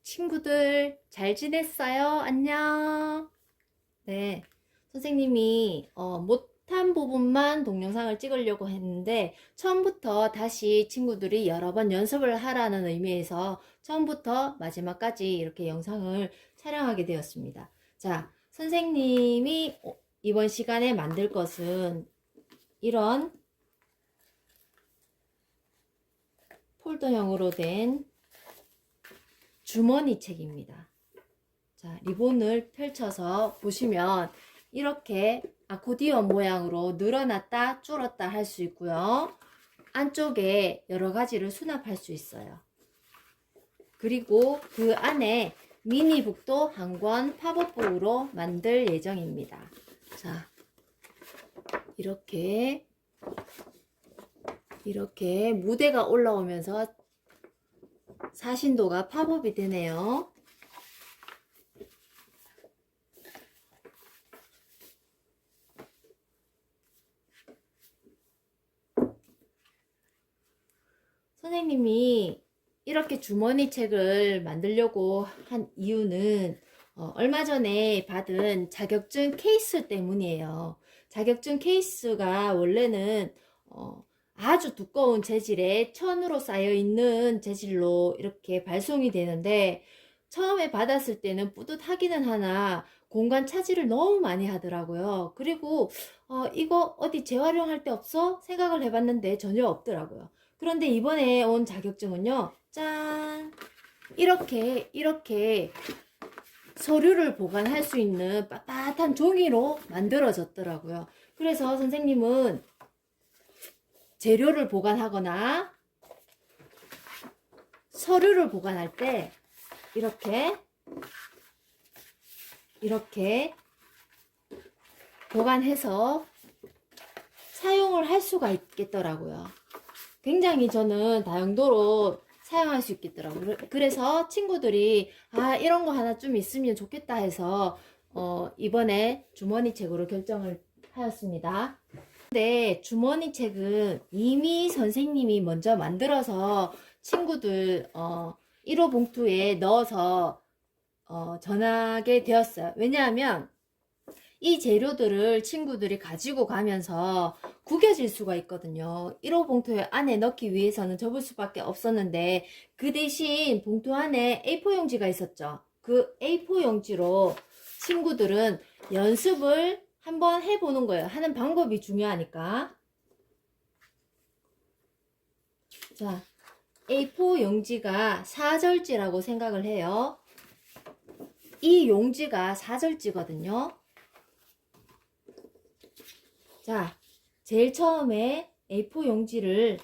친구들 잘 지냈어요? 안녕. 네, 선생님이 못한 부분만 동영상을 찍으려고 했는데 처음부터 다시 친구들이 여러 번 연습을 하라는 의미에서 처음부터 마지막까지 이렇게 영상을 촬영하게 되었습니다. 자, 선생님이 이번 시간에 만들 것은 이런 폴더형으로 된 주머니 책입니다. 자, 리본을 펼쳐서 보시면 이렇게 아코디언 모양으로 늘어났다 줄었다 할 수 있고요. 안쪽에 여러 가지를 수납할 수 있어요. 그리고 그 안에 미니북도 한 권 팝업북으로 만들 예정입니다. 자, 이렇게 무대가 올라오면서 사신도가 팝업이 되네요. 선생님이 이렇게 주머니 책을 만들려고 한 이유는 얼마 전에 받은 자격증 케이스 때문이에요. 자격증 케이스가 원래는 아주 두꺼운 재질에 천으로 쌓여 있는 재질로 이렇게 발송이 되는데 처음에 받았을 때는 뿌듯하기는 하나 공간 차지를 너무 많이 하더라고요. 그리고 이거 어디 재활용할 데 없어? 생각을 해봤는데 전혀 없더라고요. 그런데 이번에 온 자격증은요, 짠! 이렇게 서류를 보관할 수 있는 빳빳한 종이로 만들어졌더라고요. 그래서 선생님은 재료를 보관하거나 서류를 보관할 때 이렇게 보관해서 사용을 할 수가 있겠더라고요. 굉장히 저는 다용도로 사용할 수 있겠더라고요. 그래서 친구들이 이런 거 하나 좀 있으면 좋겠다 해서 이번에 주머니 책으로 결정을 하였습니다. 근데 주머니 책은 이미 선생님이 먼저 만들어서 친구들 1호 봉투에 넣어서 전하게 되었어요. 왜냐하면 이 재료들을 친구들이 가지고 가면서 구겨질 수가 있거든요. 1호 봉투 안에 넣기 위해서는 접을 수밖에 없었는데 그 대신 봉투 안에 A4 용지가 있었죠. 그 A4 용지로 친구들은 연습을 한번 해보는 거예요. 하는 방법이 중요하니까. 자, A4 용지가 4절지라고 생각을 해요. 이 용지가 4절지거든요. 자, 제일 처음에 A4 용지를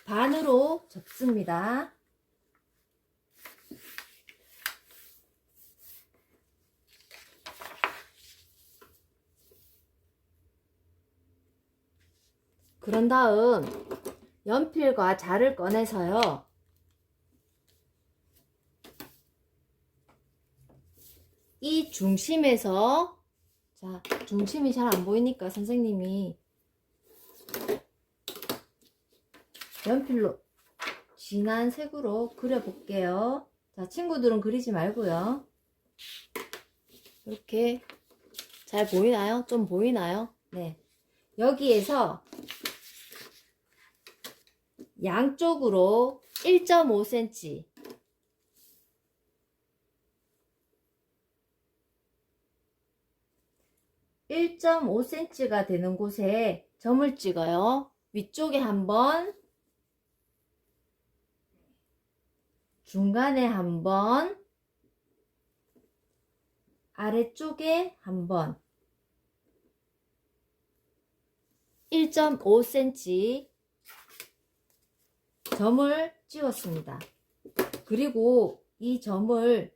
반으로 접습니다. 그런 다음 연필과 자를 꺼내서요. 이 중심에서, 자, 중심이 잘 안 보이니까 선생님이 연필로 진한 색으로 그려볼게요. 자, 친구들은 그리지 말고요. 이렇게 잘 보이나요? 좀 보이나요? 네. 여기에서 양쪽으로 1.5cm 1.5cm가 되는 곳에 점을 찍어요. 위쪽에 한 번, 중간에 한 번, 아래쪽에 한 번, 1.5cm 점을 찍었습니다. 그리고 이 점을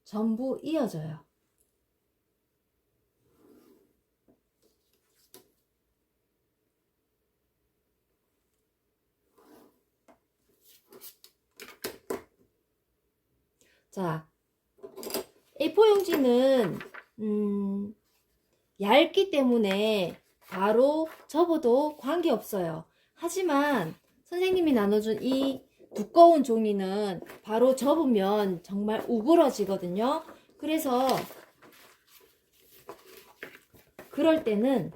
전부 이어줘요. 자, A4 용지는 얇기 때문에 바로 접어도 관계없어요. 하지만 선생님이 나눠준 이 두꺼운 종이는 바로 접으면 정말 우그러지거든요. 그래서 그럴 때는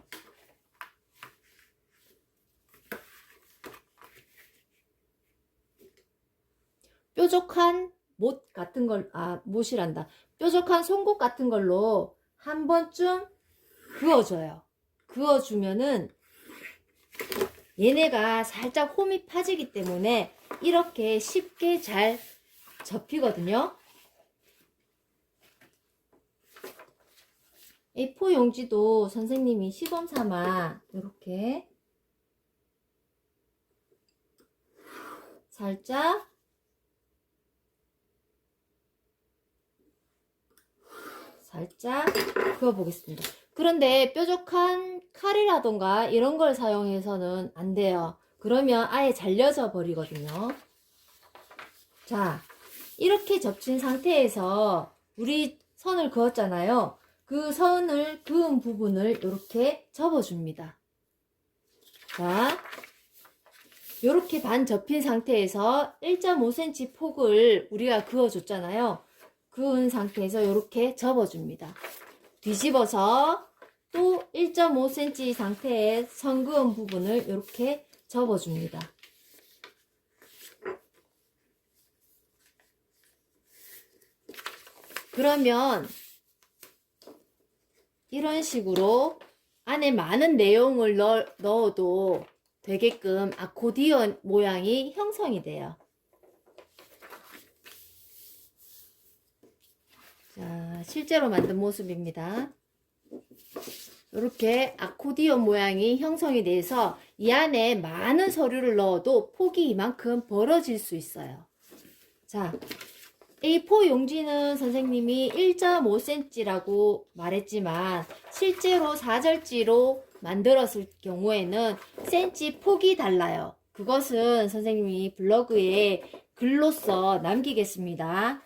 뾰족한 못 같은 걸, 못이란다. 뾰족한 송곳 같은 걸로 한 번쯤 그어줘요. 그어주면은 얘네가 살짝 홈이 파지기 때문에 이렇게 쉽게 잘 접히거든요. A4 용지도 선생님이 시범 삼아 이렇게 살짝 그어 보겠습니다. 그런데 뾰족한 칼이라던가 이런 걸 사용해서는 안 돼요. 그러면 아예 잘려져 버리거든요. 자, 이렇게 접힌 상태에서 우리 선을 그었잖아요. 그 선을 그은 부분을 이렇게 접어줍니다. 자, 이렇게 반 접힌 상태에서 1.5cm 폭을 우리가 그어줬잖아요. 그은 상태에서 이렇게 접어줍니다. 뒤집어서 또 1.5cm 상태의 선 그은 부분을 이렇게 접어줍니다. 그러면 이런 식으로 안에 많은 내용을 넣어도 되게끔 아코디언 모양이 형성이 돼요. 자, 실제로 만든 모습입니다. 이렇게 아코디언 모양이 형성이 돼서 이 안에 많은 서류를 넣어도 폭이 이만큼 벌어질 수 있어요. 자, A4 용지는 선생님이 1.5cm라고 말했지만 실제로 4절지로 만들었을 경우에는 cm 폭이 달라요. 그것은 선생님이 블로그에 글로써 남기겠습니다.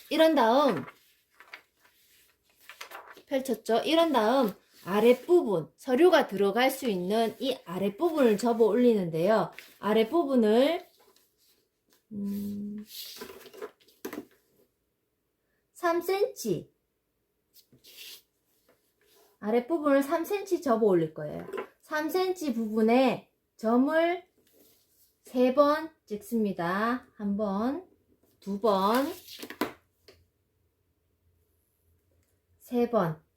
이런 다음 펼쳤죠? 이런 다음 아랫부분, 서류가 들어갈 수 있는 이 아랫부분을 접어 올리는데요. 아랫부분을 3cm 아랫부분을 3cm 접어 올릴 거예요. 3cm 부분에 점을 3번 찍습니다. 1번, 2번, 3번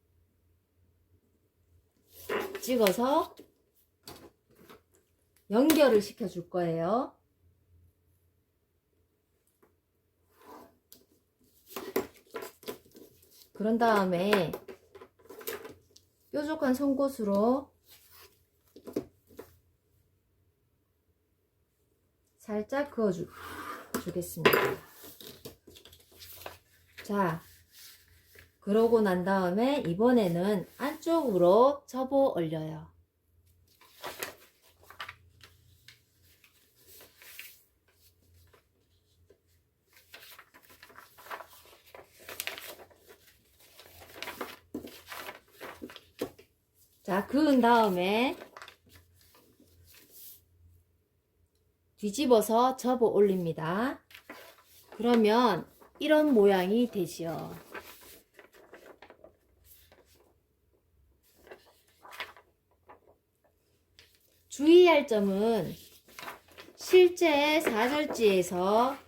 찍어서 연결을 시켜줄 거예요. 그런 다음에 뾰족한 송곳으로 살짝 그어주겠습니다. 자, 그러고 난 다음에 이번에는 안쪽으로 접어 올려요. 자, 그은 다음에 뒤집어서 접어 올립니다. 그러면 이런 모양이 되지요. 주의할 점은 실제 4절지에서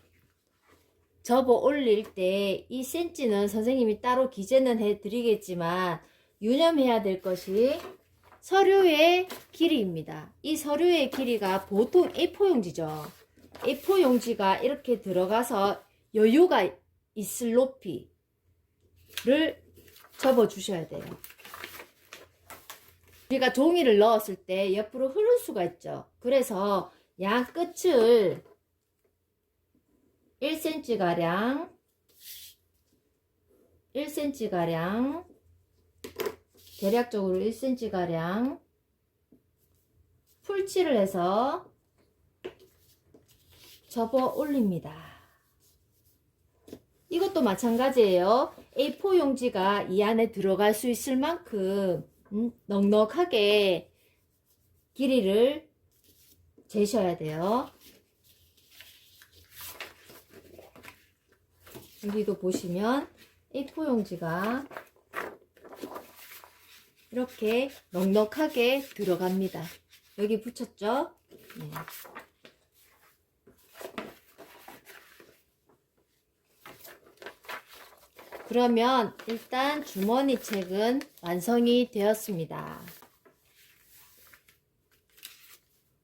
접어 올릴 때 이 센치는 선생님이 따로 기재는 해드리겠지만 유념해야 될 것이 서류의 길이입니다. 이 서류의 길이가 보통 A4 용지죠. A4 용지가 이렇게 들어가서 여유가 있을 높이를 접어 주셔야 돼요. 우리가 종이를 넣었을 때 옆으로 흐를 수가 있죠. 그래서 양 끝을 1cm가량 1cm가량 대략적으로 1cm가량 풀칠을 해서 접어 올립니다. 이것도 마찬가지예요. A4 용지가 이 안에 들어갈 수 있을 만큼 넉넉하게 길이를 재셔야 돼요. 여기도 보시면 A4 용지가 이렇게 넉넉하게 들어갑니다. 여기 붙였죠? 네. 그러면 일단 주머니 책은 완성이 되었습니다.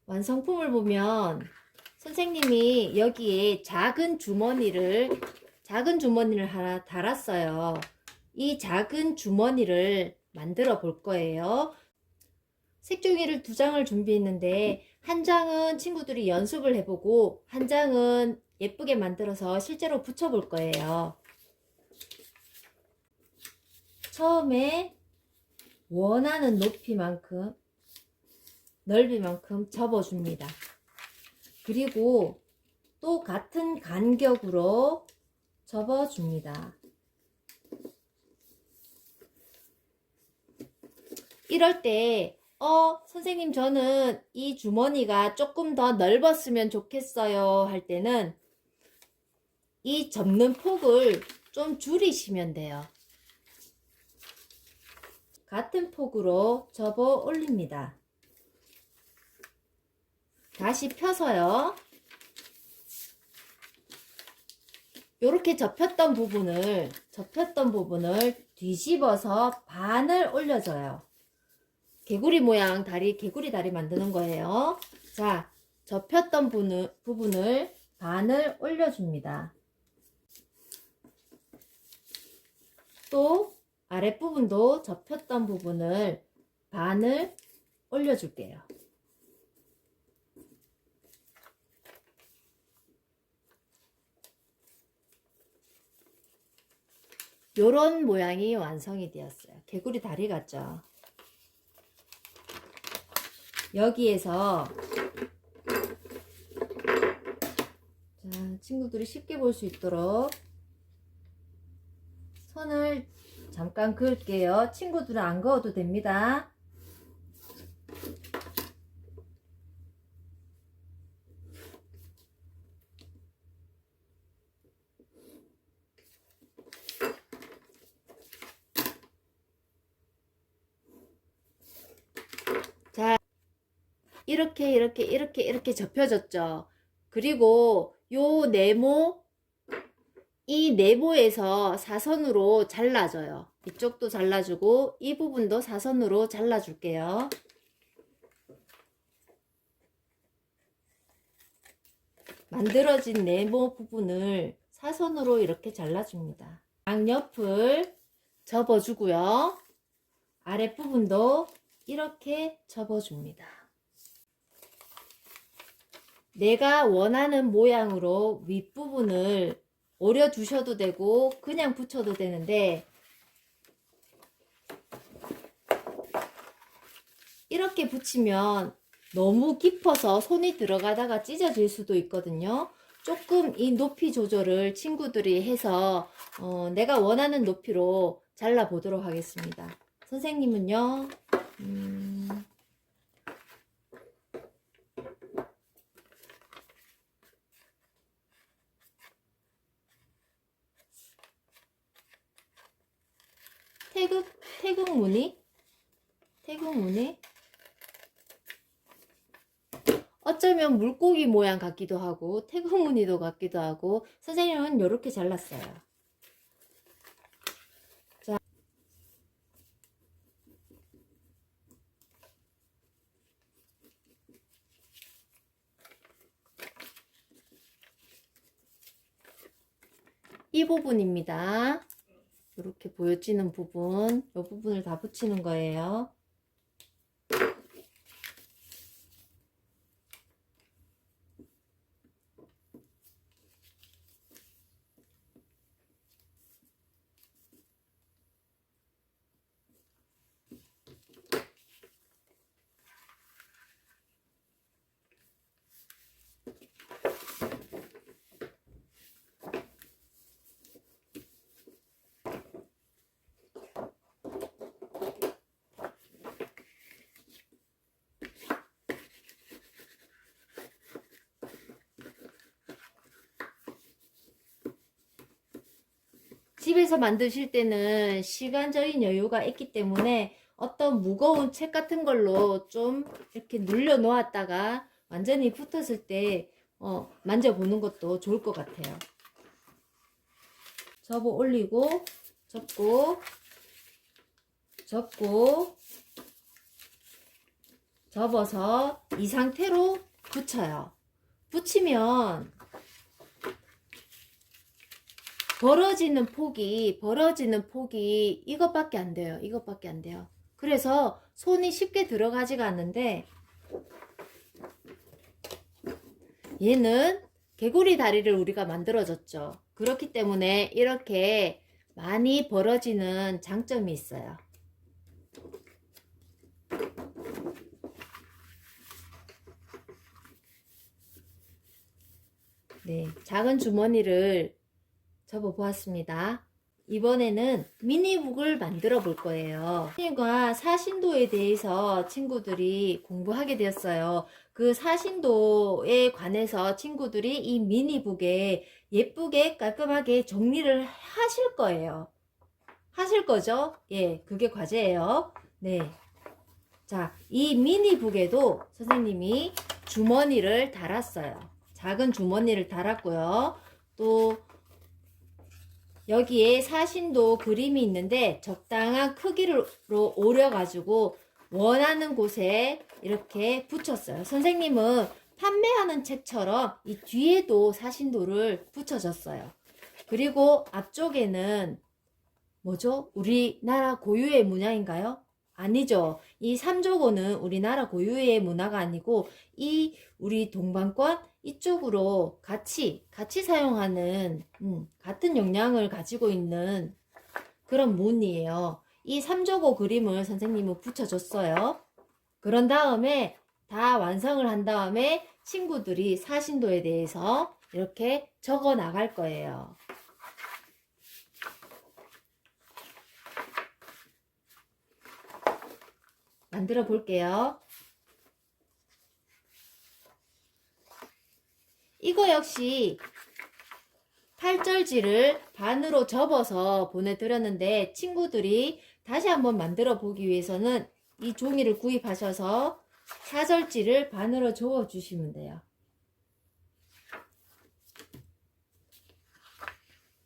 완성품을 보면 선생님이 여기에 작은 주머니를 하나 달았어요. 이 작은 주머니를 만들어 볼 거예요. 색종이를 2장을 준비했는데 한 장은 친구들이 연습을 해보고 한 장은 예쁘게 만들어서 실제로 붙여볼 거예요. 처음에 원하는 높이만큼, 넓이만큼 접어줍니다. 그리고 또 같은 간격으로 접어줍니다. 이럴 때 선생님 저는 이 주머니가 조금 더 넓었으면 좋겠어요 할 때는 이 접는 폭을 좀 줄이시면 돼요. 같은 폭으로 접어 올립니다. 다시 펴서요. 이렇게 접혔던 부분을 뒤집어서 반을 올려줘요. 개구리 모양 개구리 다리 만드는 거예요. 자, 접혔던 부분을 반을 올려줍니다. 또 아랫부분도 접혔던 부분을 반을 올려줄게요. 요런 모양이 완성이 되었어요. 개구리 다리 같죠? 여기에서 자, 친구들이 쉽게 볼 수 있도록 선을 잠깐 그을게요. 친구들은 안 그어도 됩니다. 자, 이렇게 접혀졌죠. 그리고 요 네모, 이 네모에서 사선으로 잘라줘요. 이쪽도 잘라주고 이 부분도 사선으로 잘라줄게요. 만들어진 네모 부분을 사선으로 이렇게 잘라줍니다. 양옆을 접어주고요. 아랫부분도 이렇게 접어줍니다. 내가 원하는 모양으로 윗부분을 오려 두셔도 되고 그냥 붙여도 되는데 이렇게 붙이면 너무 깊어서 손이 들어가다가 찢어질 수도 있거든요. 조금 이 높이 조절을 친구들이 해서 내가 원하는 높이로 잘라 보도록 하겠습니다. 선생님은요, 태국 무늬 어쩌면 물고기 모양 같기도 하고 태국 무늬도 같기도 하고 선생님은 이렇게 잘랐어요. 자, 이 부분입니다. 이렇게 보여지는 부분, 이 부분을 다 붙이는 거예요. 집에서 만드실 때는 시간적인 여유가 있기 때문에 어떤 무거운 책 같은 걸로 좀 이렇게 눌려 놓았다가 완전히 붙었을 때 만져보는 것도 좋을 것 같아요. 접어 올리고 접고 접고 접어서 이 상태로 붙여요. 붙이면 벌어지는 폭이 이것밖에 안 돼요. 이것밖에 안 돼요. 그래서 손이 쉽게 들어가지가 않는데, 얘는 개구리 다리를 우리가 만들어줬죠. 그렇기 때문에 이렇게 많이 벌어지는 장점이 있어요. 네, 작은 주머니를 접어 보았습니다. 이번에는 미니북을 만들어 볼 거예요. 미니가 사신도에 대해서 친구들이 공부하게 되었어요. 그 사신도에 관해서 친구들이 이 미니북에 예쁘게 깔끔하게 정리를 하실 거예요. 하실 거죠? 예, 그게 과제예요. 네. 자, 이 미니북에도 선생님이 주머니를 달았어요. 작은 주머니를 달았고요. 또 여기에 사신도 그림이 있는데 적당한 크기로 오려가지고 원하는 곳에 이렇게 붙였어요. 선생님은 판매하는 책처럼 이 뒤에도 사신도를 붙여줬어요. 그리고 앞쪽에는 뭐죠? 우리나라 고유의 문화인가요? 아니죠. 이 삼조고는 우리나라 고유의 문화가 아니고 이 우리 동방권 이쪽으로 같이 사용하는 같은 영향을 가지고 있는 그런 문이에요. 이 삼조고 그림을 선생님은 붙여줬어요. 그런 다음에 다 완성을 한 다음에 친구들이 사신도에 대해서 이렇게 적어 나갈 거예요. 만들어 볼게요. 이거 역시 8절지를 반으로 접어서 보내드렸는데 친구들이 다시 한번 만들어 보기 위해서는 이 종이를 구입하셔서 4절지를 반으로 접어 주시면 돼요.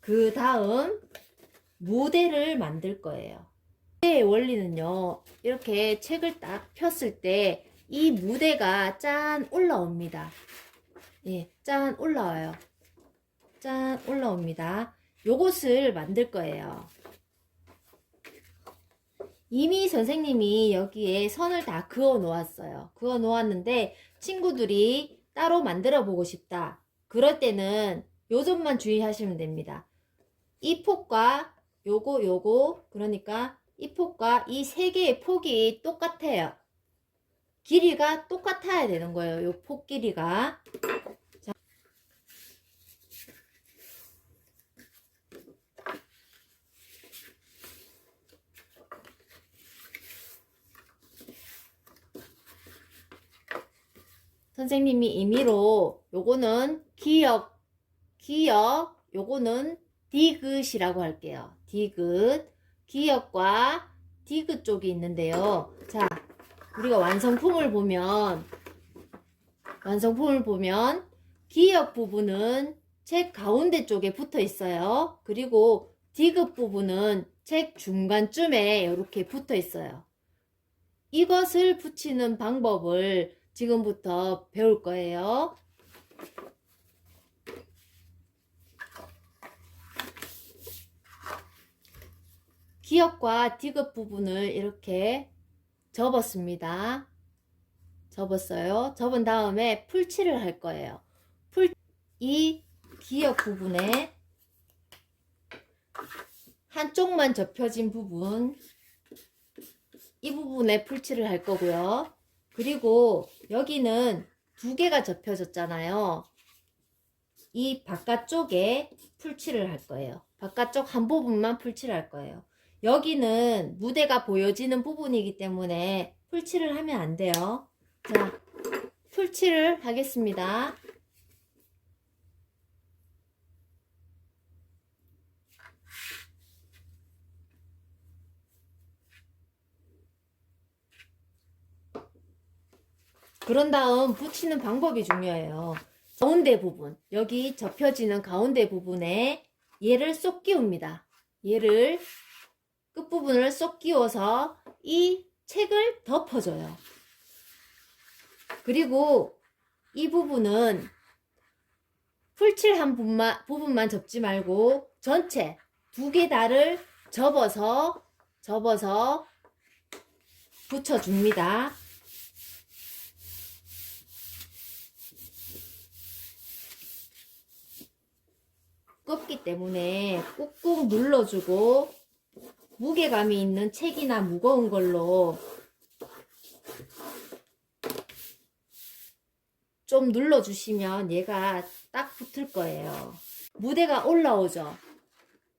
그 다음 무대를 만들 거예요. 무대의 원리는요, 이렇게 책을 딱 폈을 때 이 무대가 짠 올라옵니다. 예, 짠 올라와요. 짠 올라옵니다. 요것을 만들 거예요. 이미 선생님이 여기에 선을 다 그어 놓았어요. 그어 놓았는데 친구들이 따로 만들어 보고 싶다. 그럴 때는 요 점만 주의하시면 됩니다. 이 폭과 요거 그러니까 이 폭과 이 세 개의 폭이 똑같아요. 길이가 똑같아야 되는 거예요. 요 폭 길이가. 자. 선생님이 임의로 요거는 기역, 요거는 디귿이라고 할게요. 디귿, 기역과 디귿 쪽이 있는데요. 자, 우리가 완성품을 보면 기역 부분은 책 가운데 쪽에 붙어 있어요. 그리고 디귿 부분은 책 중간쯤에 이렇게 붙어 있어요. 이것을 붙이는 방법을 지금부터 배울 거예요. 기역과 디귿 부분을 이렇게 접었습니다. 접었어요. 접은 다음에 풀칠을 할 거예요. 이 기역 부분에 한쪽만 접혀진 부분, 이 부분에 풀칠을 할 거고요. 그리고 여기는 두 개가 접혀졌잖아요. 이 바깥쪽에 풀칠을 할 거예요. 바깥쪽 한 부분만 풀칠을 할 거예요. 여기는 무대가 보여지는 부분이기 때문에 풀칠을 하면 안 돼요. 자, 풀칠을 하겠습니다. 그런 다음 붙이는 방법이 중요해요. 가운데 부분, 여기 접혀지는 가운데 부분에 얘를 쏙 끼웁니다. 얘를 끝부분을 쏙 끼워서 이 책을 덮어줘요. 그리고 이 부분은 풀칠한 부분만 접지 말고 전체 두 개 다를 접어서 붙여줍니다. 두껍기 때문에 꾹꾹 눌러주고 무게감이 있는 책이나 무거운 걸로 좀 눌러주시면 얘가 딱 붙을 거예요. 무대가 올라오죠.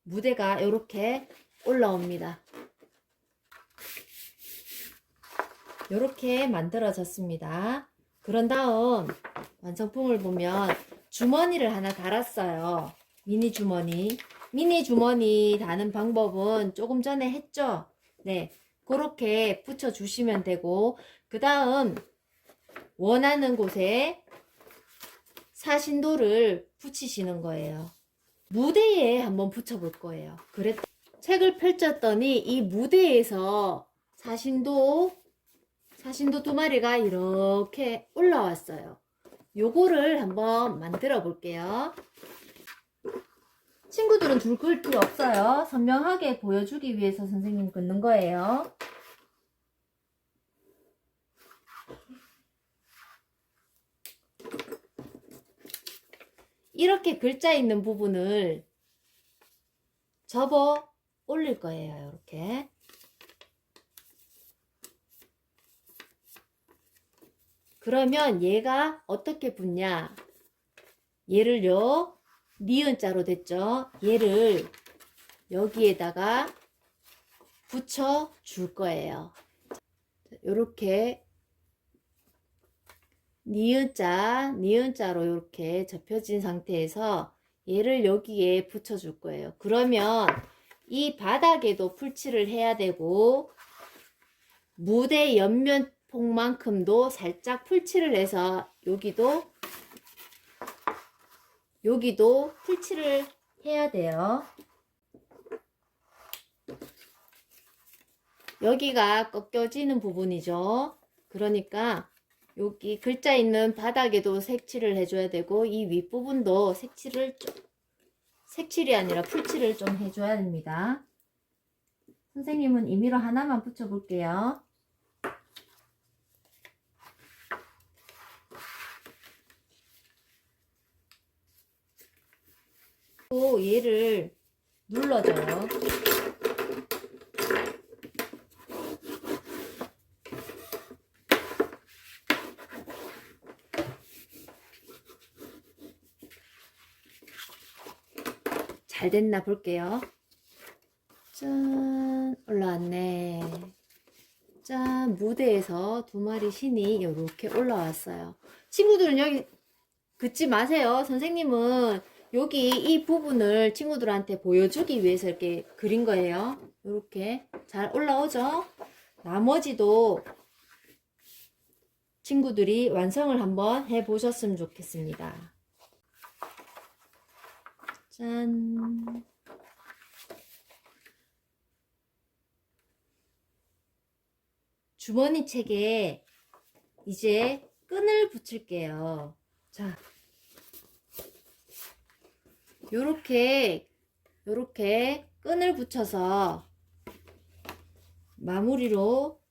무대가 이렇게 올라옵니다. 이렇게 만들어졌습니다. 그런 다음 완성품을 보면 주머니를 하나 달았어요. 미니 주머니. 미니 주머니 다는 방법은 조금 전에 했죠? 네. 그렇게 붙여주시면 되고, 그 다음 원하는 곳에 사신도를 붙이시는 거예요. 무대에 한번 붙여볼 거예요. 책을 펼쳤더니 이 무대에서 사신도 두 마리가 이렇게 올라왔어요. 요거를 한번 만들어 볼게요. 친구들은 줄 그을 필요 없어요. 선명하게 보여주기 위해서 선생님이 긋는 거예요. 이렇게 글자 있는 부분을 접어 올릴 거예요. 이렇게. 그러면 얘가 어떻게 붙냐? 얘를요, 니은자로 됐죠? 얘를 여기에다가 붙여 줄 거예요. 요렇게 니은자로 이렇게 접혀진 상태에서 얘를 여기에 붙여 줄 거예요. 그러면 이 바닥에도 풀칠을 해야 되고 무대 옆면폭만큼도 살짝 풀칠을 해서 여기도 풀칠을 해야 돼요. 여기가 꺾여지는 부분이죠. 그러니까 여기 글자 있는 바닥에도 색칠을 해줘야 되고 이 윗부분도 색칠이 아니라 풀칠을 좀 해줘야 됩니다. 선생님은 임의로 하나만 붙여볼게요. 또 얘를 눌러줘요. 잘 됐나 볼게요. 짠, 올라왔네. 짠, 무대에서 두 마리 신이 이렇게 올라왔어요. 친구들은 여기 긋지 마세요. 선생님은 여기 이 부분을 친구들한테 보여주기 위해서 이렇게 그린 거예요. 이렇게 잘 올라오죠? 나머지도 친구들이 완성을 한번 해보셨으면 좋겠습니다. 짠. 주머니 책에 이제 끈을 붙일게요. 자, 요렇게 끈을 붙여서 마무리로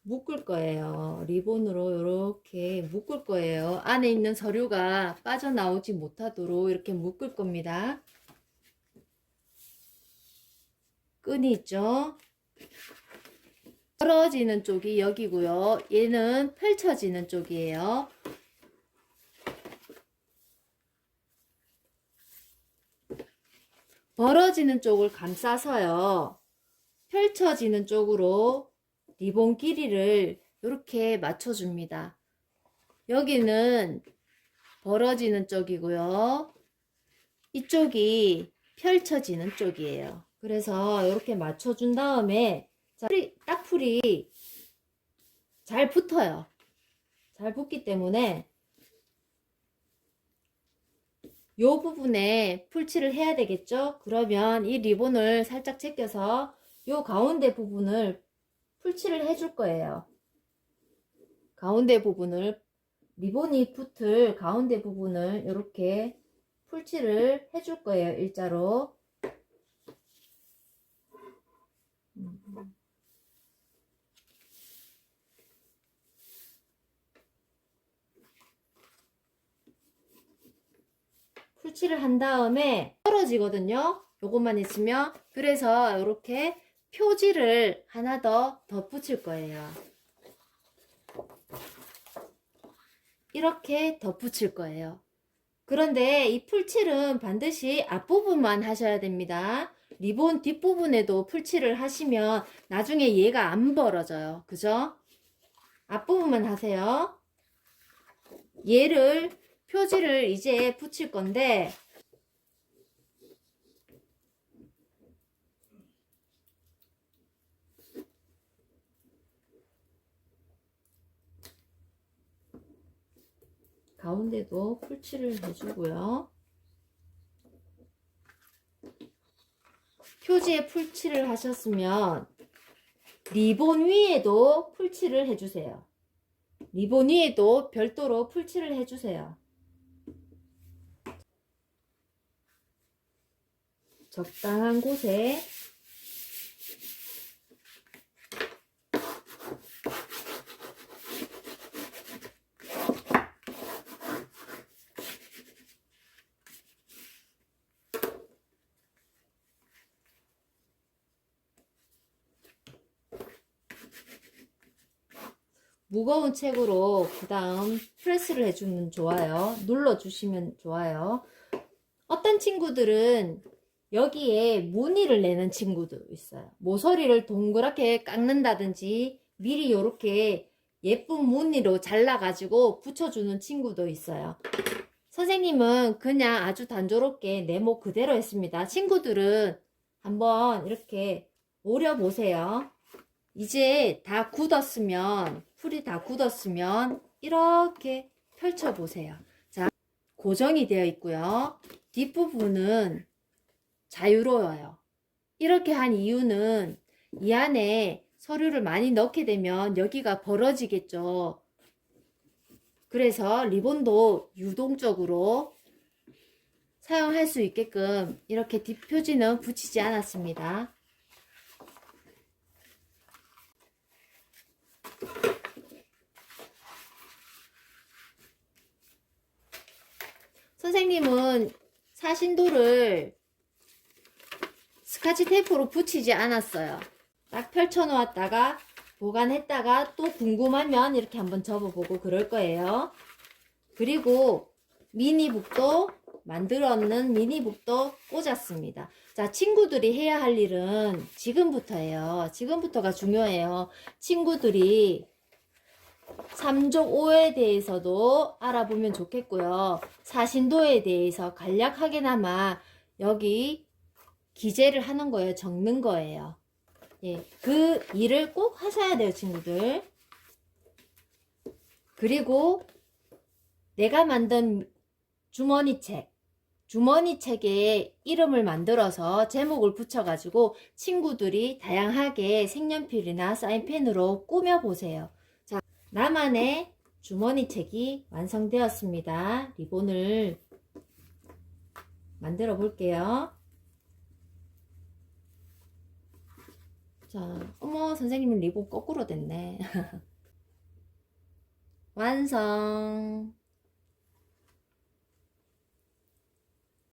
묶을 거예요. 리본으로 이렇게 묶을 거예요. 안에 있는 서류가 빠져나오지 못하도록 이렇게 묶을 겁니다. 끈이 있죠? 벌어지는 쪽이 여기고요. 얘는 펼쳐지는 쪽이에요. 벌어지는 쪽을 감싸서요. 펼쳐지는 쪽으로 리본 길이를 이렇게 맞춰줍니다. 여기는 벌어지는 쪽이고요. 이쪽이 펼쳐지는 쪽이에요. 그래서 이렇게 맞춰준 다음에 자, 딱풀이 잘 붙어요. 잘 붙기 때문에 이 부분에 풀칠을 해야 되겠죠? 그러면 이 리본을 살짝 제껴서 이 가운데 부분을 풀칠을 해줄 거예요. 가운데 부분을, 리본이 붙을 가운데 부분을 이렇게 풀칠을 해줄 거예요. 일자로. 풀칠을 한 다음에 떨어지거든요. 요것만 있으면. 그래서 이렇게 표지를 하나 더 덧붙일 거예요. 이렇게 덧붙일 거예요. 그런데 이 풀칠은 반드시 앞부분만 하셔야 됩니다. 리본 뒷부분에도 풀칠을 하시면 나중에 얘가 안 벌어져요. 그죠? 앞부분만 하세요. 얘를 표지를 이제 붙일 건데 가운데도 풀칠을 해주고요. 표지에 풀칠을 하셨으면 리본 위에도 풀칠을 해주세요. 리본 위에도 별도로 풀칠을 해주세요. 적당한 곳에 무거운 책으로 그 다음 프레스를 해주면 좋아요. 눌러주시면 좋아요. 어떤 친구들은 여기에 무늬를 내는 친구도 있어요. 모서리를 동그랗게 깎는다든지 미리 이렇게 예쁜 무늬로 잘라가지고 붙여주는 친구도 있어요. 선생님은 그냥 아주 단조롭게 네모 그대로 했습니다. 친구들은 한번 이렇게 오려보세요. 이제 다 굳었으면, 풀이 다 굳었으면 이렇게 펼쳐보세요. 자, 고정이 되어 있고요. 뒷부분은 자유로워요. 이렇게 한 이유는 이 안에 서류를 많이 넣게 되면 여기가 벌어지겠죠. 그래서 리본도 유동적으로 사용할 수 있게끔 이렇게 뒷표지는 붙이지 않았습니다. 선생님은 사신도를 스카치 테이프로 붙이지 않았어요. 딱 펼쳐 놓았다가 보관했다가 또 궁금하면 이렇게 한번 접어보고 그럴 거예요. 그리고 미니북도 만들었는 미니북도 꽂았습니다. 자, 친구들이 해야 할 일은 지금부터예요. 지금부터가 중요해요. 친구들이 3족 5에 대해서도 알아보면 좋겠고요. 사신도에 대해서 간략하게나마 여기 기재를 하는 거예요. 적는 거예요. 예, 그 일을 꼭 하셔야 돼요, 친구들. 그리고 내가 만든 주머니책에 이름을 만들어서 제목을 붙여가지고 친구들이 다양하게 색연필이나 사인펜으로 꾸며보세요. 자, 나만의 주머니책이 완성되었습니다. 리본을 만들어 볼게요. 자, 어머, 선생님은 리본 거꾸로 됐네. 완성.